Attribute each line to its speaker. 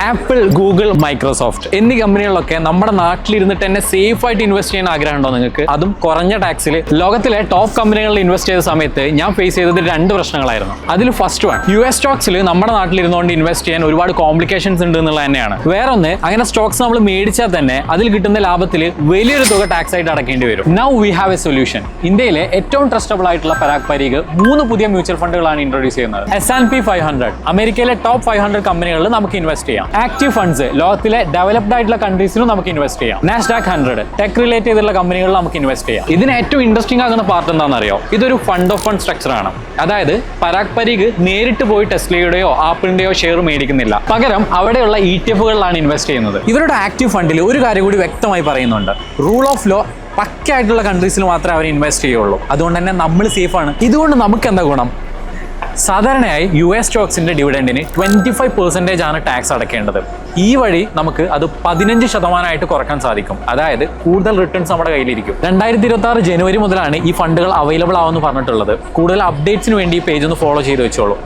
Speaker 1: Apple, Google, Microsoft എന്നീ കമ്പനികളിലൊക്കെ നമ്മുടെ നാട്ടിലിരുന്നിട്ട് തന്നെ സേഫ് ആയിട്ട് ഇൻവെസ്റ്റ് ചെയ്യാൻ ആഗ്രഹമുണ്ടോ നിങ്ങൾക്ക്? അതും കുറഞ്ഞ ടാക്സിൽ. ലോകത്തിലെ ടോപ്പ് കമ്പനികളിൽ ഇൻവെസ്റ്റ് ചെയ്ത സമയത്ത് ഞാൻ ഫേസ് ചെയ്തത് 2 പ്രശ്നങ്ങളായിരുന്നു. അതിൽ ഫസ്റ്റ് വൺ, US സ്റ്റോക്സിൽ നമ്മുടെ നാട്ടിലിരുന്നുകൊണ്ട് ഇൻവെസ്റ്റ് ചെയ്യാൻ ഒരുപാട് കോംപ്ലിക്കേഷൻസ് ഉണ്ട് എന്നുള്ളത് തന്നെയാണ്. വേറൊന്ന്, അങ്ങനെ സ്റ്റോക്സ് നമ്മൾ മേടിച്ചാൽ തന്നെ അതിൽ കിട്ടുന്ന ലാഭത്തിൽ വലിയൊരു തുക ടാക്സ് ആയിട്ട് അടക്കേണ്ടി വരും. Now we have A solution. ഇന്ത്യയിലെ ഏറ്റവും ട്രസ്റ്റബിൾ ആയിട്ടുള്ള പരാഗ് പരീഗ് 3 പുതിയ മ്യൂച്വൽ ഫണ്ടുകളാണ് ഇൻട്രൊഡ്യൂസ് ചെയ്യുന്നത്. S&P 500 അമേരിക്കയിലെ ടോപ്പ് 500 കമ്പനികളിൽ നമുക്ക് ഇൻവെസ്റ്റ് ചെയ്യാം. ആക്റ്റീവ് ഫണ്ട്സ് ലോകത്തിലെ ഡെവലപ്ഡ് ആയിട്ടുള്ള കൺട്രീസിലും നമുക്ക് ഇൻവെസ്റ്റ് ചെയ്യാം. NASDAQ 100 ടെക് റിലേറ്റ് ചെയ്തിട്ടുള്ള കമ്പനികളിൽ നമുക്ക് ഇൻവെസ്റ്റ് ചെയ്യാം. ഇതിന് ഏറ്റവും ഇൻട്രസ്റ്റിംഗ് ആകുന്ന പാർട്ട് എന്താണെന്നറിയോ? ഇതൊരു ഫണ്ട് ഓഫ് ഫണ്ട് സ്ട്രക്ചർ ആണ്. അതായത് പരാഗ് പരീഗ് നേരിട്ട് പോയി ടെസ്ലയുടെയോ ആപ്പിളിന്റെയോ ഷെയർ മേടിക്കുന്നില്ല, പകരം അവിടെയുള്ള ETF-കളിലാണ് ഇൻവെസ്റ്റ് ചെയ്യുന്നത്. ഇവരുടെ ആക്റ്റീവ് ഫണ്ടിൽ ഒരു കാര്യം കൂടി വ്യക്തമായി പറയുന്നുണ്ട്. റൂൾ ഓഫ് ലോ പക്കയായിട്ടുള്ള കൺട്രീസിൽ മാത്രമേ അവർ ഇൻവെസ്റ്റ് ചെയ്യുള്ളൂ. അതുകൊണ്ട് തന്നെ നമ്മൾ സേഫാണ്. ഇതുകൊണ്ട് നമുക്ക് എന്താ ഗുണം? സാധാരണയായി US സ്റ്റോക്സിന്റെ ഡിവിഡൻഡിന് 25% ആണ് ടാക്സ് അടയ്ക്കേണ്ടത്. ഈ വഴി നമുക്ക് അത് 15% കുറയ്ക്കാൻ സാധിക്കും. അതായത് കൂടുതൽ റിട്ടേൺസ് നമ്മുടെ കയ്യിലിരിക്കും. 2026 ജനുവരി മുതലാണ് ഈ ഫണ്ടുകൾ അവൈലബിൾ ആവുമെന്ന് പറഞ്ഞിട്ടുള്ളത്. കൂടുതൽ അപ്ഡേറ്റ്സിന് വേണ്ടി ഈ പേജ് ഒന്ന് ഫോളോ ചെയ്ത് വെച്ചോളൂ.